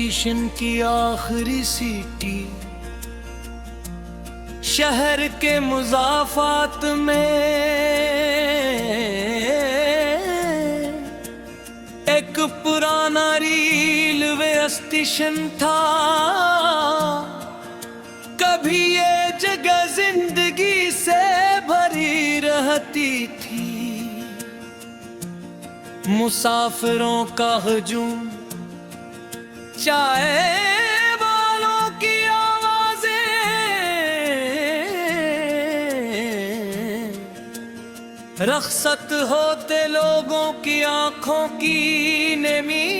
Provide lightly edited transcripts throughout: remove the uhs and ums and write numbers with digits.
Station की आखिरी सीटी, शहर के मुज़ाफ़ात में एक पुराना रेलवे स्टेशन था। कभी ये जगह जिंदगी से भरी रहती थी, मुसाफिरों का हजूम, चाय वालों की आवाजें, रख्सत होते लोगों की आंखों की नमी,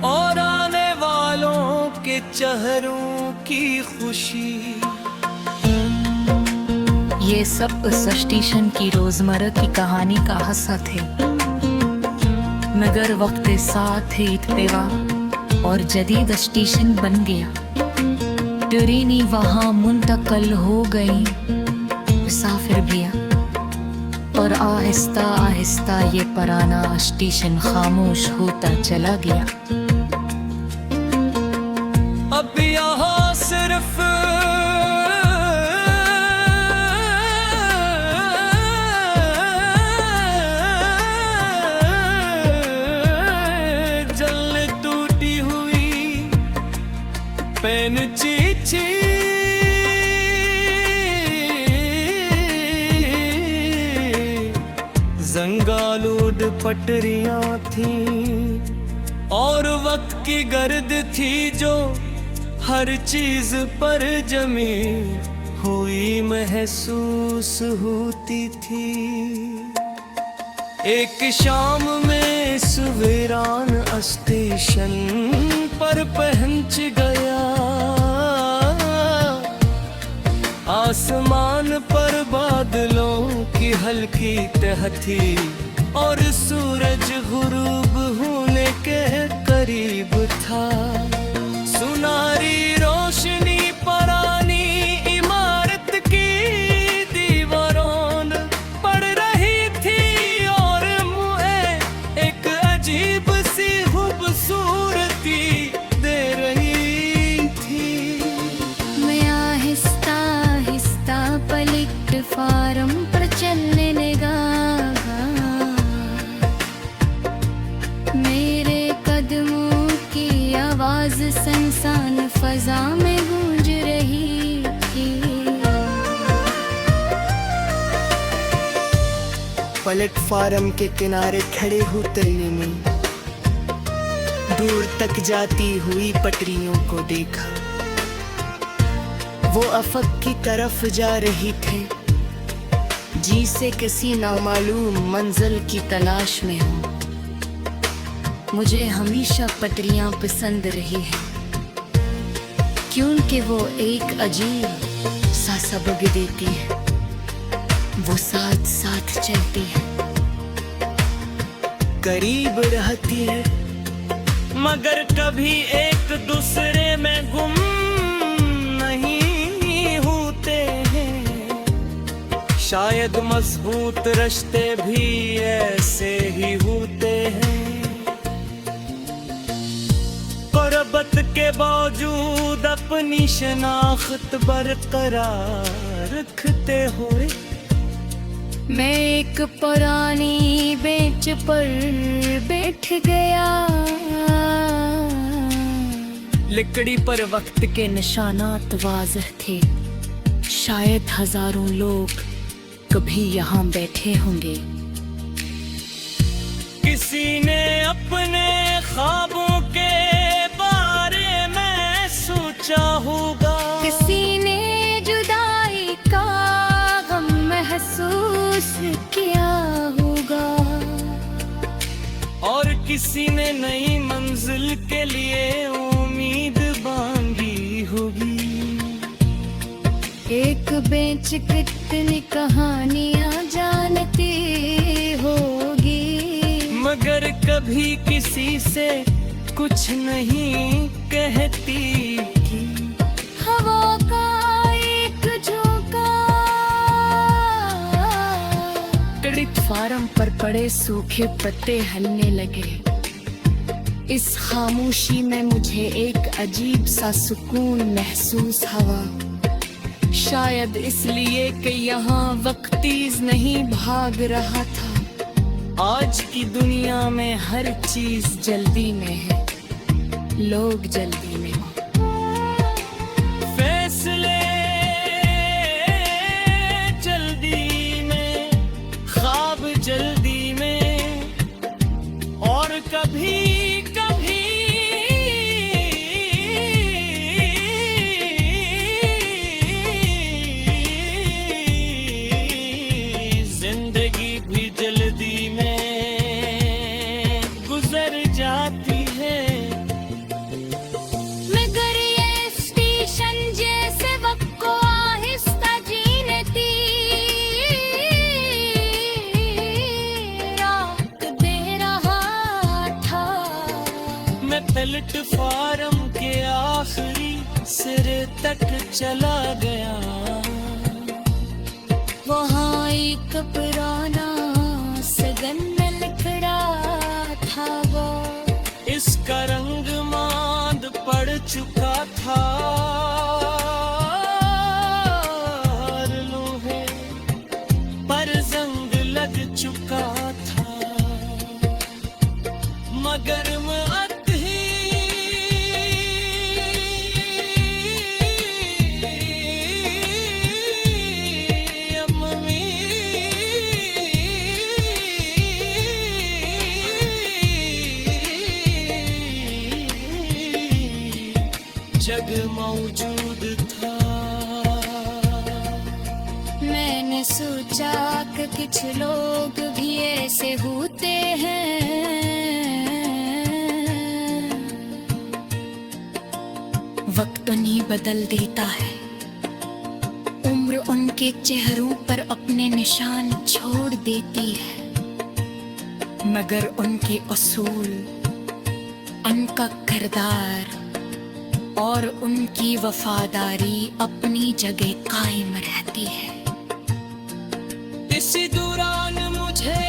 और आने वालों के चेहरों की खुशी। ये सब उस स्टेशन की रोजमर्रा की कहानी का हिस्सा थे, मगर वक्त के साथ ही इत्तेफा और जदीद स्टेशन बन गया। ट्रेनें वहाँ मुंतकिल हो गई, मुसाफिर भी, और आहिस्ता आहिस्ता ये पुराना स्टेशन खामोश होता चला गया। अब यहाँ सिर्फ जल टूटी हुई पेन चिट्ठी, जंगालूद पटरियां थीं और वक्त की गर्द थी जो हर चीज पर जमी हुई महसूस होती थी। एक शाम में सवेरान स्टेशन पर पहुंच गया, आसमान पर बादलों की हल्की तह थी और सूरज गुरूब होने के करीब था। सुनारी रोशनी पुरानी इमारत की दीवारों पड़ रही थी और मुझे एक अजीब सी खूबसूरती दे रही थी। मैं आहिस्ता आहिस्ता प्लेटफार्म पर चलने लगा, मेरे कदमों की आवाज सुनसान फजा में गूंज रही थी। प्लेटफार्म के किनारे खड़े उतरने में दूर तक जाती हुई पटरियों को देखा। वो अफक की तरफ जा रही थे, जिसे किसी नामालूम मंजिल की तलाश में हूँ। मुझे हमेशा पटरियां पसंद रही हैं, क्योंकि वो एक अजीब सा सबक देती है, वो साथ साथ चलती है, करीब रहती है, मगर कभी एक दूसरे में गुम नहीं होते हैं। शायद मजबूत रिश्ते भी ऐसे ही होते हैं, गुर्बत के बावजूद अपनी शनाख्त बरकरार रखते हुए। मैं एक पुरानी बेंच पर बैठ गया, लकड़ी पर वक्त के निशानात वाज़ह थे। शायद हजारों लोग कभी यहाँ बैठे होंगे। किसी ने अपने ख्वाबों के बारे में सोचा होगा, किसी ने जुदाई का गम महसूस किया होगा, और किसी ने नई मंजिल के लिए उम्मीद बांधी होगी। एक बेंच कितनी कहानियां जानती होगी, मगर कभी किसी से कुछ नहीं कहती। हवा का एक झोंका प्लेटफार्म पर पड़े सूखे पत्ते हिलने लगे। इस खामोशी में मुझे एक अजीब सा सुकून महसूस हुआ। शायद इसलिए कि यहाँ वक्त तेज नहीं भाग रहा था। आज की दुनिया में हर चीज जल्दी में है, लोग जल्दी में हो। फैसले जल्दी में, ख्वाब जल्दी में, और कभी कभी जिंदगी भी जल्दी में गुजर जाती है। मगर ये स्टेशन जैसे वक्त को आहिस्ता जीने दी रात दे रहा था। मैं प्लेटफार्म के आखिरी सिरे तक चला गया। वहाँ एक पुराना सगन में लिखड़ा था वो। इसका रंग मांद पड़ चुका था, और लोहे पर जंग लग चुका था। मगर मैं जग मौजूद था। मैंने सोचा कि कुछ लोग भी ऐसे होते हैं। वक्त उन्हीं बदल देता है, उम्र उनके चेहरों पर अपने निशान छोड़ देती है। मगर उनके उसूल, उनका किरदार और उनकी वफादारी अपनी जगह कायम रहती है। इसी दौरान मुझे